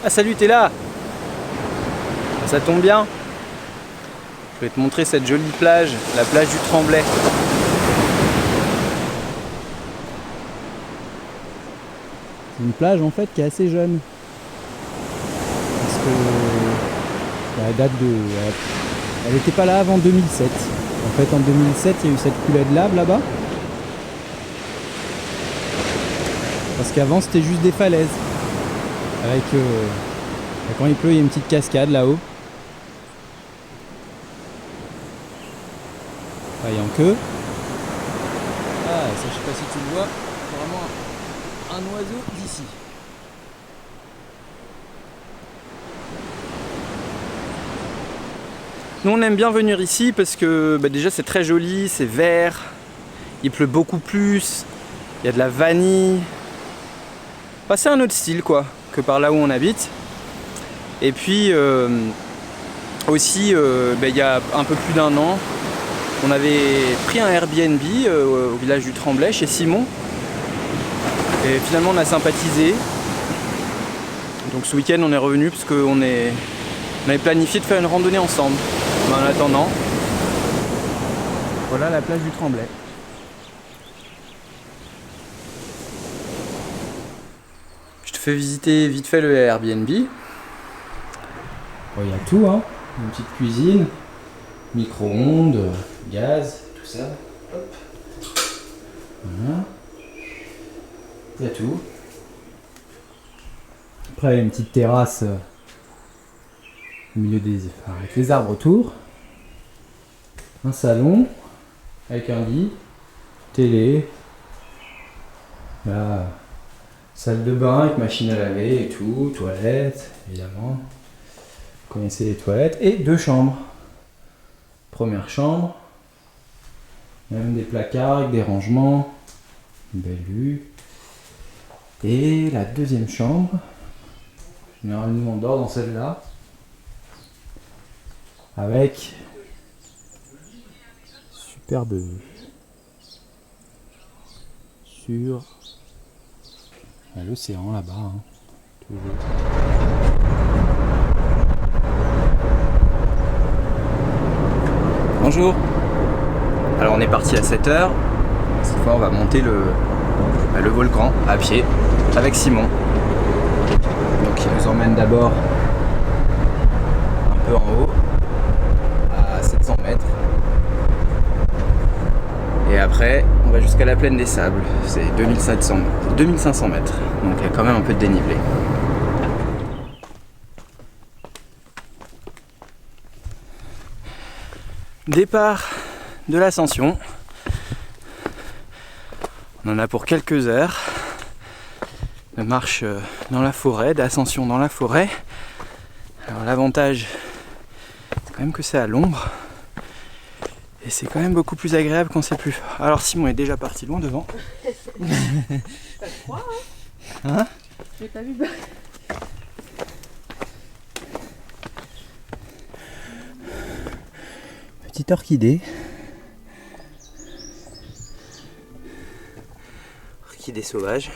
Ah salut, t'es là? Ça tombe bien. Je vais te montrer cette jolie plage, la plage du Tremblay. C'est une plage en fait qui est assez jeune. Parce que elle date de... Elle n'était pas là avant 2007. En fait en 2007 il y a eu cette coulée de lave là-bas. Parce qu'avant c'était juste des falaises. Avec quand il pleut il y a une petite cascade là-haut. Voyant que... Ah ça je sais pas si tu le vois, c'est vraiment un oiseau d'ici. Nous on aime bien venir ici parce que déjà c'est très joli, c'est vert, il pleut beaucoup plus, il y a de la vanille. Enfin, c'est un autre style quoi que par là où on habite. Et puis aussi il y a un peu plus d'1 an, on avait pris un Airbnb au village du Tremblay chez Simon. Et finalement on a sympathisé. Donc ce week-end on est revenu parce qu'on avait planifié de faire une randonnée ensemble. Mais en attendant, voilà la plage du Tremblay. Je te fais visiter vite fait le Airbnb. Il y a tout, hein. Une petite cuisine, micro-ondes, gaz, tout ça. Hop. Voilà. Il y a tout. Après une petite terrasse au milieu avec les arbres autour. Un salon avec un lit, télé, là, salle de bain avec machine à laver et tout, toilettes évidemment. Vous connaissez les toilettes et 2 chambres. Première chambre, même des placards avec des rangements, une belle vue. Et la deuxième chambre, généralement on dort dans celle-là, avec superbe vue sur l'océan là-bas, hein, toujours. Bonjour. Alors on est parti à 7h. Cette fois on va monter le volcan à pied avec Simon. Donc il nous emmène d'abord un peu en haut à 700 mètres. Et après on va jusqu'à la plaine des sables. C'est 2500 mètres. Donc il y a quand même un peu de dénivelé. Départ de l'ascension. On en a pour quelques heures de marche dans la forêt, d'ascension dans la forêt. Alors l'avantage, c'est quand même que c'est à l'ombre. Et c'est quand même beaucoup plus agréable quand c'est plus fort. Alors Simon est déjà parti loin devant. T'as froid, hein? Hein? J'ai pas vu. Petite orchidée. Orchidée sauvage.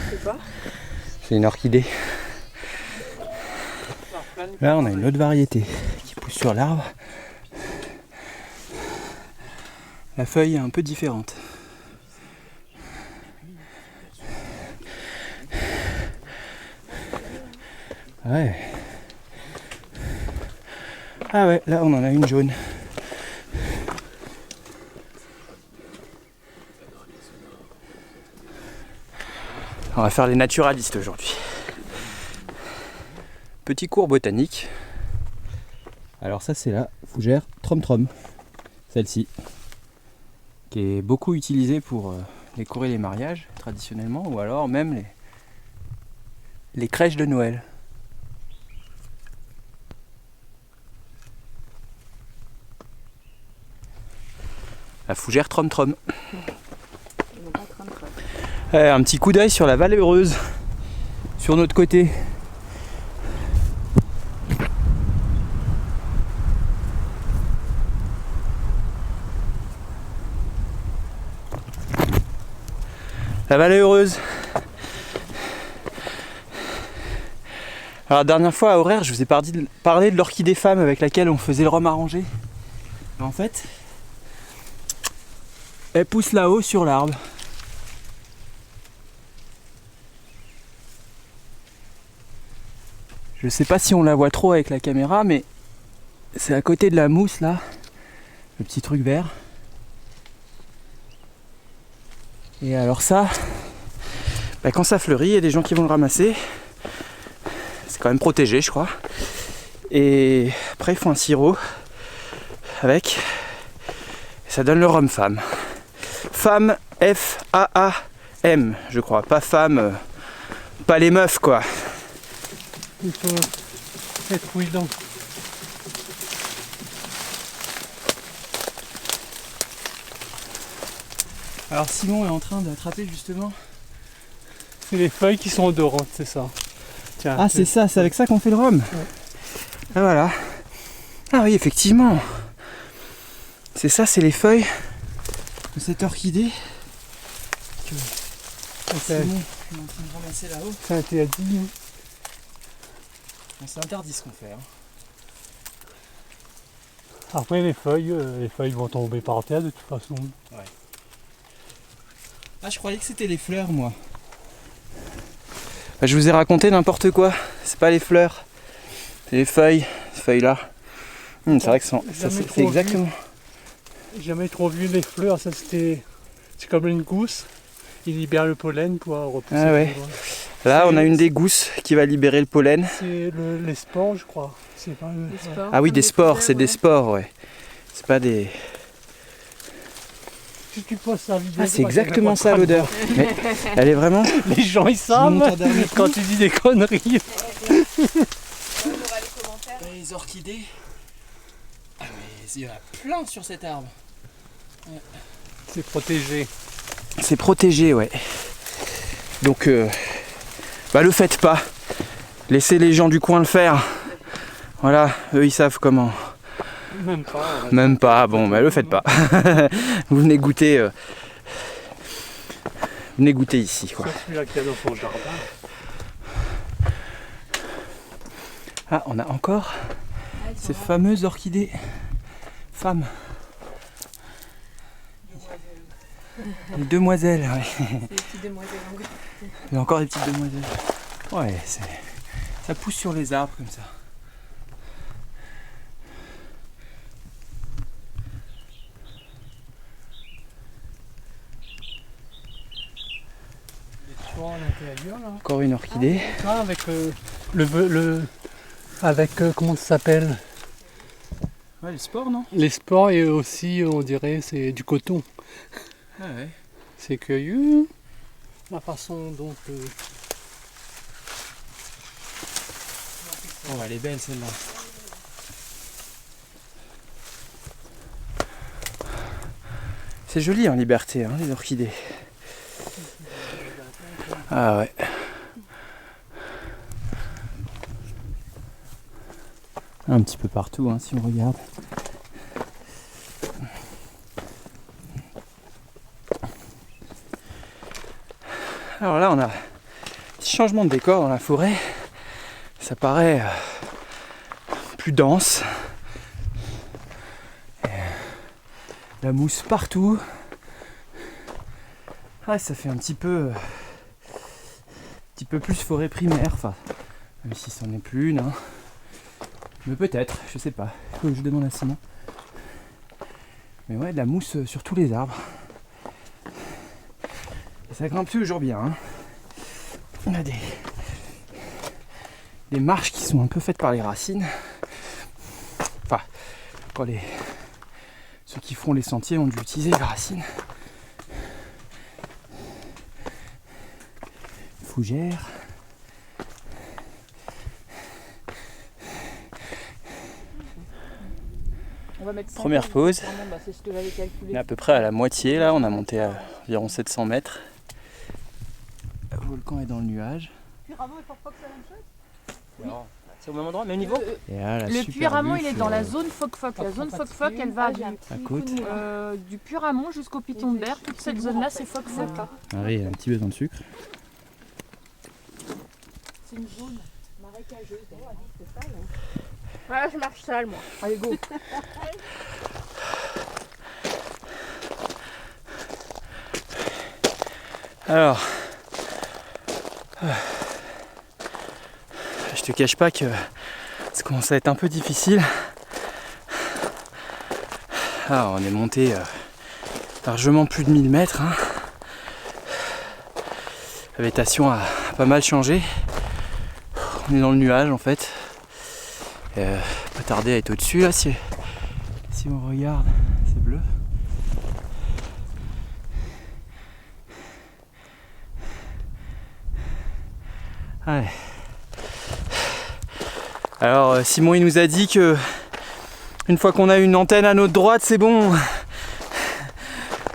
C'est quoi? C'est une orchidée. Là on a une autre variété qui pousse sur l'arbre. La feuille est un peu différente. Ouais. Ah ouais, là on en a une jaune. On va faire les naturalistes aujourd'hui. Petit cours botanique. Alors ça c'est la fougère Trom-Trom. Celle-ci. Qui est beaucoup utilisée pour décorer les mariages traditionnellement. Ou alors même les crèches de Noël. La fougère Trom-Trom. Un petit coup d'œil sur la vallée heureuse. Sur notre côté. La vallée heureuse. Alors la dernière fois à Horaire, je vous ai parlé de l'orchidée femme avec laquelle on faisait le rhum arrangé. Mais en fait, elle pousse là-haut sur l'arbre. Je sais pas si on la voit trop avec la caméra, mais c'est à côté de la mousse là, le petit truc vert. Et alors ça, quand ça fleurit, il y a des gens qui vont le ramasser. C'est quand même protégé, je crois. Et après, ils font un sirop avec. Et ça donne le rhum femme. Femme, F-A-A-M, je crois. Pas femme, pas les meufs, quoi. Il faut être prudent. Alors Simon est en train d'attraper justement. C'est les feuilles qui sont odorantes, c'est ça. Tiens, Ah c'est ça, c'est avec ça qu'on fait le rhum. Ouais. Ah voilà. Ah oui effectivement. C'est ça, c'est les feuilles de cette orchidée que c'est Simon est en train de ramasser là-haut. interdit. C'est interdit ce qu'on fait. Hein. Après les feuilles vont tomber par terre de toute façon. Ah je croyais que c'était les fleurs moi. Je vous ai raconté n'importe quoi. C'est pas les fleurs. C'est les feuilles. Ces feuilles là. C'est vrai que c'est exactement. J'ai jamais trop vu les fleurs, ça c'est comme une gousse. Il libère le pollen pour repousser. Ah ouais. Là on a une des gousses qui va libérer le pollen. C'est les spores je crois. C'est pas Spores, Ah oui des spores, c'est ouais. des spores ouais. C'est pas des. Si tu poses ça vidéo. Ah c'est exactement ça l'odeur. Mais elle est vraiment. Les gens ils Monte en savent dernier coup. quand tu dis des conneries. On aura les commentaires. Les orchidées. Ah mais il y en a plein sur cet arbre. C'est protégé. C'est protégé ouais. Donc le faites pas. Laissez les gens du coin le faire. Voilà, eux ils savent comment. Même pas. Même pas, bon le faites pas. Vous venez goûter. Venez goûter ici quoi. Sauf celui-là qu'il y a dans son jardin. Ah on a encore ces fameuses orchidées femmes. Les demoiselles, ouais. C'est des petites demoiselles anglaises. Il y a encore des petites demoiselles. Ouais, ça pousse sur les arbres comme ça. Des toits à l'intérieur là. Encore une orchidée. Ah, avec avec comment ça s'appelle? Ouais, le sport, non? Les spores et aussi on dirait c'est du coton. Ah ouais. C'est curieux la façon dont Oh, elle est belle celle-là. C'est joli en liberté, hein, les orchidées. Ah ouais. Un petit peu partout, hein, si on regarde. Alors là, on a un petit changement de décor dans la forêt. Ça paraît plus dense. La mousse partout. Ouais, ça fait un petit peu plus forêt primaire. Enfin, même si c'en est plus une. Hein. Mais peut-être, je sais pas. Il faut que je demande à Simon. Mais ouais, de la mousse sur tous les arbres. Et ça grimpe toujours bien. Hein. On a des marches qui sont un peu faites par les racines. Enfin, quand ceux qui font les sentiers ont dû utiliser les racines. Fougères. On va mettre 5 Première pause. Bah, c'est ce que j'avais calculé. On est à peu près à la moitié là, on a monté à environ 700 mètres. Le volcan est dans le nuage. Puy-Ramon et Foc-Foc, c'est la même chose? C'est au même endroit, même niveau Et là, la Le super Puy-Ramon, vue il est sur, dans la zone Foc-Foc. La zone Foc-Foc, elle va à côte. du Puy-Ramon jusqu'au Piton de Berre. Toute cette zone-là, c'est Foc-Foc. Ah oui, il y a un petit besoin de sucre. C'est une zone. Voilà, je marche seule, moi. Allez, go. Alors, je te cache pas que ça commence à être un peu difficile. Ah, on est monté largement plus de 1000 mètres. Hein. La végétation a pas mal changé. On est dans le nuage en fait. Pas tarder à être au-dessus là si on regarde, c'est bleu. Ouais. Alors Simon il nous a dit que une fois qu'on a une antenne à notre droite c'est bon.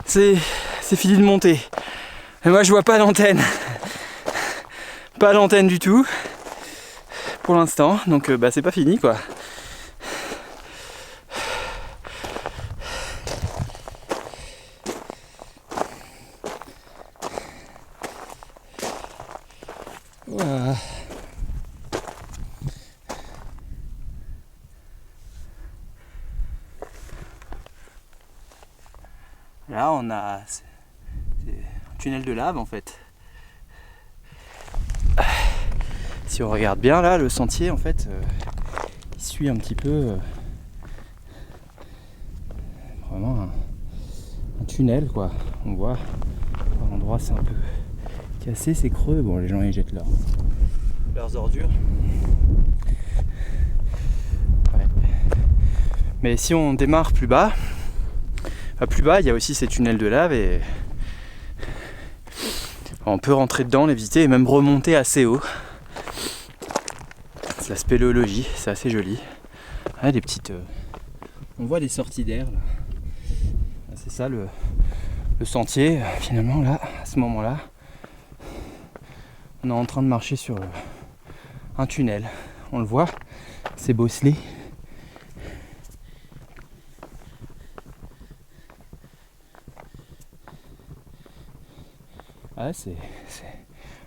C'est fini de monter. Et moi je vois pas d'antenne. Pas d'antenne du tout. Pour l'instant, donc c'est pas fini quoi. Voilà. Là on a c'est un tunnel de lave en fait. Si on regarde bien là, le sentier en fait, il suit un petit peu vraiment un tunnel quoi. On voit à l'endroit c'est un peu cassé, c'est creux. Bon, les gens ils jettent leurs ordures. Ouais. Mais si on démarre plus bas, il y a aussi ces tunnels de lave et on peut rentrer dedans, les visiter et même remonter assez haut. C'est la spéléologie, c'est assez joli. Ah, des petites. On voit des sorties d'air là. C'est ça le sentier finalement là, à ce moment-là. On est en train de marcher sur un tunnel. On le voit, c'est bosselé. Ah, c'est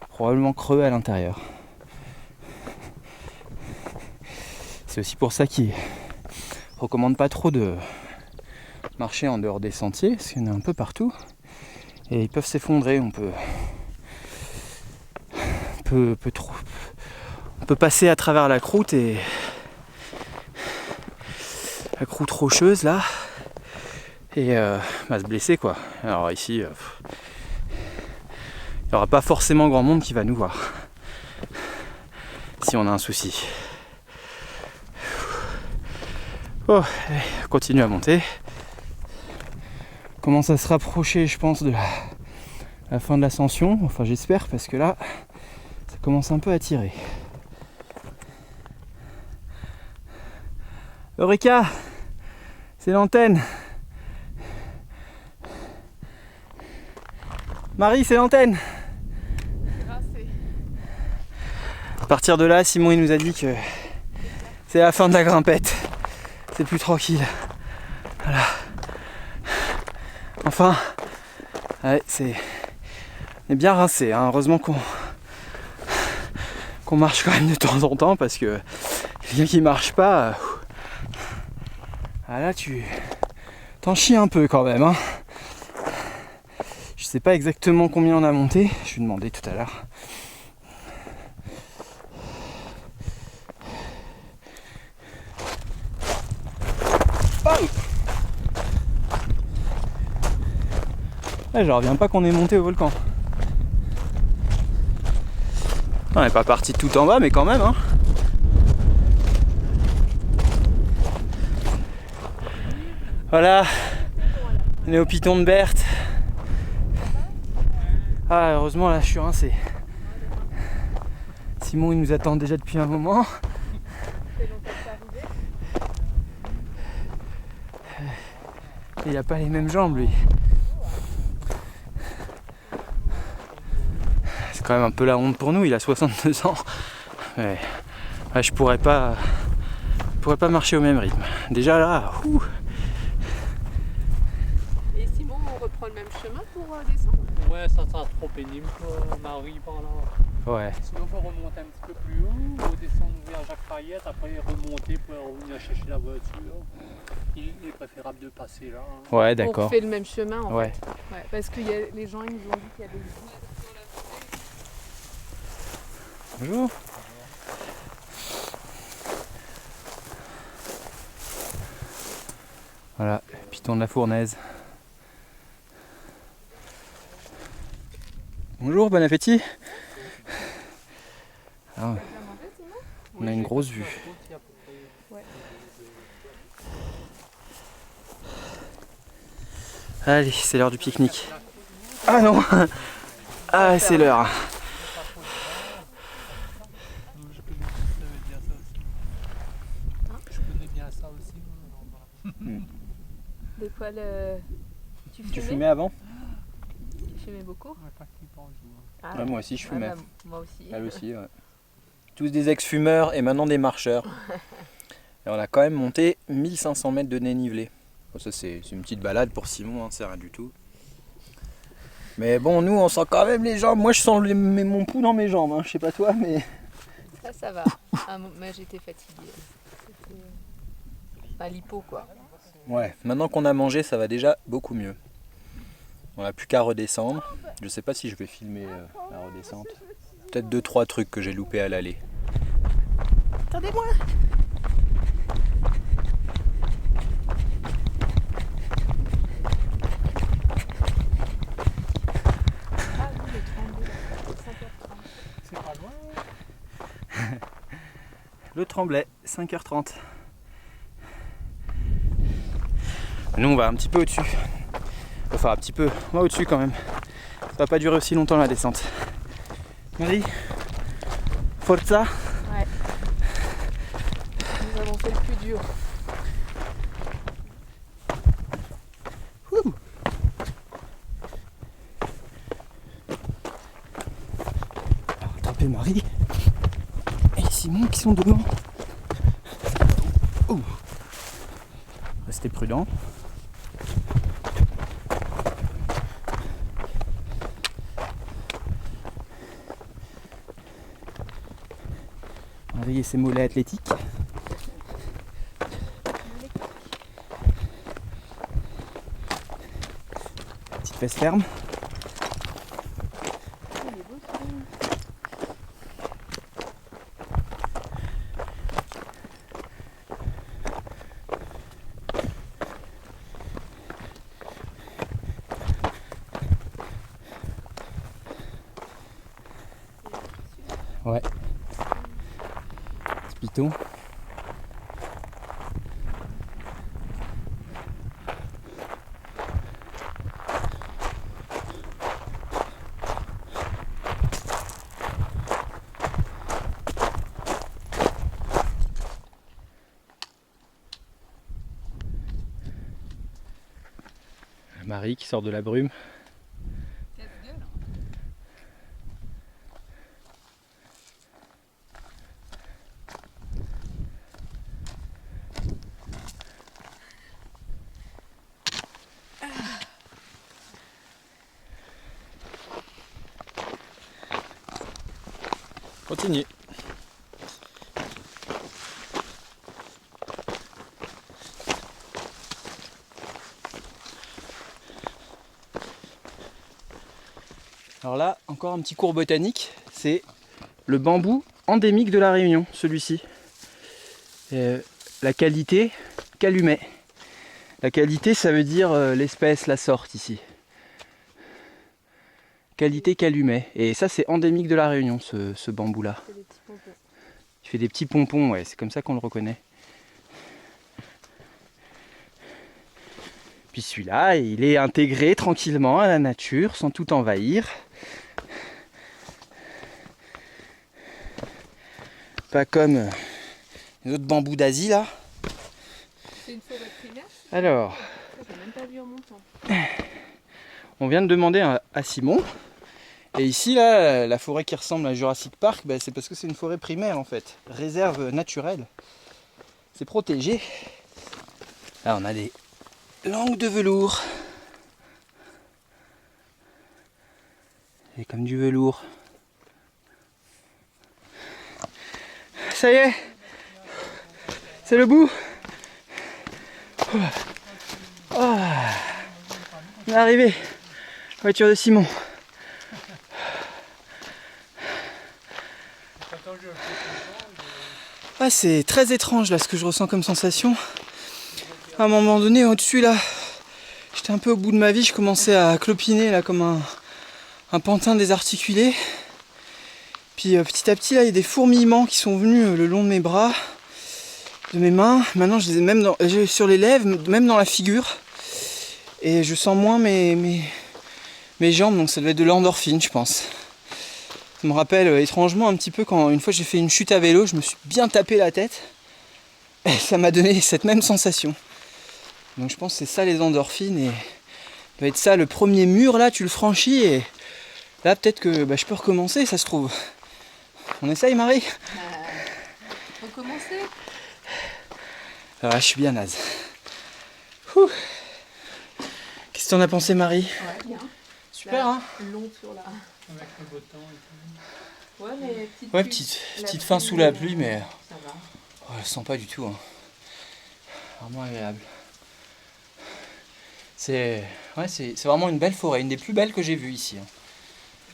probablement creux à l'intérieur. C'est aussi pour ça qu'ils recommandent pas trop de marcher en dehors des sentiers, parce qu'il y en a un peu partout. Et ils peuvent s'effondrer, on peut passer à travers la croûte et la croûte rocheuse là et se blesser quoi. Alors ici il n'y aura pas forcément grand monde qui va nous voir si on a un souci. Oh, allez, on continue à monter. On commence à se rapprocher je pense de la fin de l'ascension, enfin j'espère parce que là ça commence un peu à tirer. Eureka, c'est l'antenne. Marie, c'est l'antenne. À partir de là, Simon il nous a dit que c'est la fin de la grimpette. C'est plus tranquille. Voilà. Enfin, ouais, on est bien rincé. Hein. Heureusement qu'on marche quand même de temps en temps parce que quelqu'un qui marche pas. Ah là tu t'en chies un peu quand même hein. Je sais pas exactement combien on a monté, je vais demander tout à l'heure. Oh là, je reviens pas qu'on est monté au volcan. On n'est pas parti tout en bas mais quand même hein. Voilà, on est au piton de Berthe. Ah heureusement là je suis rincé. Simon il nous attend déjà depuis un moment. Et il a pas les mêmes jambes lui. C'est quand même un peu la honte pour nous, il a 62 ans. Ouais. Ouais, je pourrais pas marcher au même rythme. Déjà là, ouh. On reprend le même chemin pour descendre? Ouais, ça sera trop pénible pour Marie par là. Ouais. Sinon, il faut remonter un petit peu plus haut, ou descendre vers Jacques Payette, après remonter pour revenir chercher la voiture. Il est préférable de passer là. Hein. Ouais, On d'accord. refait le même chemin en Ouais. fait. Ouais, parce que les gens ils nous ont dit qu'il y avait Bonjour. Voilà, le piton de la fournaise. Bonjour, bon appétit. Ah, on a une grosse vue. Allez, c'est l'heure du pique-nique. Ah non. Ah, c'est l'heure. Je connais bien ça aussi. des poils. Tu Tu fumais fumais avant? Tu fumais beaucoup? Ah, Ouais, moi aussi je fumais. bah, moi aussi. Elle aussi, ouais. Tous des ex-fumeurs et maintenant des marcheurs. Et on a quand même monté 1500 mètres de dénivelé. Bon, ça c'est une petite balade pour Simon, hein, c'est rien du tout. Mais bon, nous on sent quand même les jambes. Moi je sens mon pouls dans mes jambes, hein. Je sais pas toi, mais... Ça va. Ah, moi j'étais fatiguée. C'était pas l'hypo quoi. Ouais, maintenant qu'on a mangé, ça va déjà beaucoup mieux. On n'a plus qu'à redescendre. Je sais pas si je vais filmer la redescente. Peut-être 2-3 trucs que j'ai loupés à l'aller. Attendez-moi! Ah oui, le Tremblay, 5h30. C'est pas loin. Le Tremblay, 5h30. Nous on va un petit peu au-dessus. Enfin un petit peu, on va au-dessus quand même. Ça va pas durer aussi longtemps la descente. Marie, Forza. Ouais. Nous avons fait le plus dur. Alors, attrapez Marie et Simon qui sont devant. Oh. Restez prudents. Réveillez ses mollets athlétiques. Petite fesse ferme. Ouais. Petit piton. Marie qui sort de la brume. Continue. Alors là, encore un petit cours botanique, c'est le bambou endémique de la Réunion, celui-ci. La qualité, calumet. La qualité, ça veut dire l'espèce, la sorte ici. Qualité calumet. Et ça, c'est endémique de la Réunion, ce bambou-là. C'est des petits pompons. Il fait des petits pompons, ouais, c'est comme ça qu'on le reconnaît. Puis celui-là, il est intégré tranquillement à la nature, sans tout envahir. Pas comme les autres bambous d'Asie, là. C'est une forêt primaire? Alors, J'ai même pas vu en montant. on vient de demander à Simon. Et ici, là, la forêt qui ressemble à Jurassic Park, bah, c'est parce que c'est une forêt primaire, en fait. Réserve naturelle. C'est protégé. Là, on a des langues de velours. C'est comme du velours. ça y est. C'est le bout. Oh. On est arrivé. Voiture de Simon. Ah, c'est très étrange là ce que je ressens comme sensation. À un moment donné au-dessus là, j'étais un peu au bout de ma vie, je commençais à clopiner là comme un pantin désarticulé. Puis petit à petit là il y a des fourmillements qui sont venus le long de mes bras, de mes mains. Maintenant je les ai même sur les lèvres, même dans la figure. Et je sens moins mes jambes, donc ça doit être de l'endorphine je pense. Ça me rappelle étrangement un petit peu quand une fois j'ai fait une chute à vélo, je me suis bien tapé la tête. Et ça m'a donné cette même sensation. Donc je pense que c'est ça les endorphines et ça doit être ça le premier mur là, tu le franchis et là peut-être que je peux recommencer ça se trouve. On essaye Marie? Recommencer? Alors là je suis bien naze. Ouh. Qu'est-ce que t'en as pensé Marie? Ouais, bien. Super hein? Long sur la... Avec le beau temps et tout. Ouais, mais Ouais, petite fin sous la pluie mais ça va. oh, je le sens pas du tout. Hein. Vraiment agréable. C'est vraiment une belle forêt, une des plus belles que j'ai vues ici. Hein.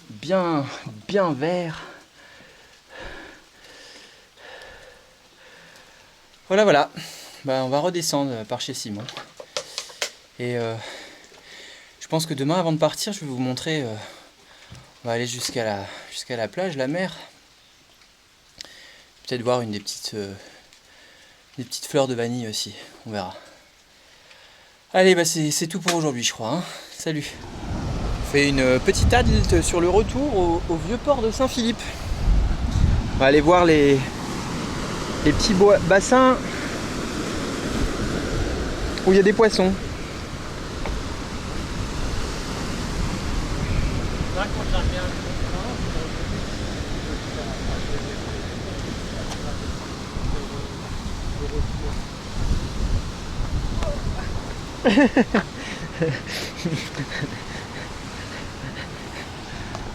Bien vert. Voilà. On va redescendre par chez Simon. Et je pense que demain, avant de partir, je vais vous montrer. On va aller jusqu'à la plage, la mer. Peut-être voir des petites fleurs de vanille aussi. On verra. Allez, c'est tout pour aujourd'hui, je crois. Hein. Salut. On fait une petite halte sur le retour au vieux port de Saint-Philippe. On va aller voir les petits bassins où il y a des poissons. Là, quand j'aime bien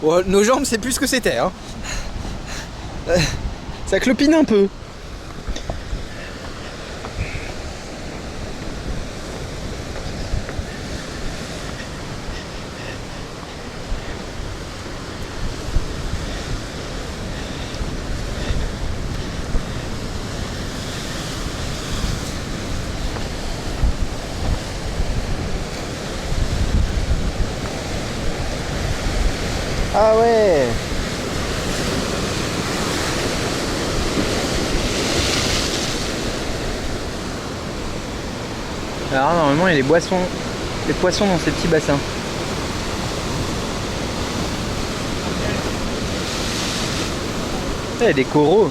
Bon, nos jambes, c'est plus ce que c'était. Hein. Ça clopine un peu. Ah ouais. Alors normalement il y a des poissons dans ces petits bassins. Il y a des coraux.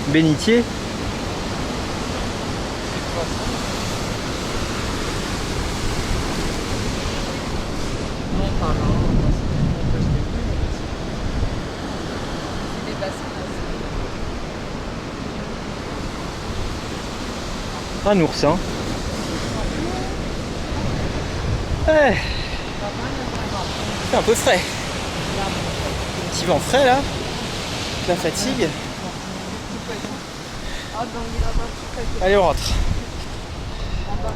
Bénitier. C'est des bassins. Un oursin. Ouais. C'est un peu frais. Un petit vent frais là. La fatigue. Allez on rentre. En bas.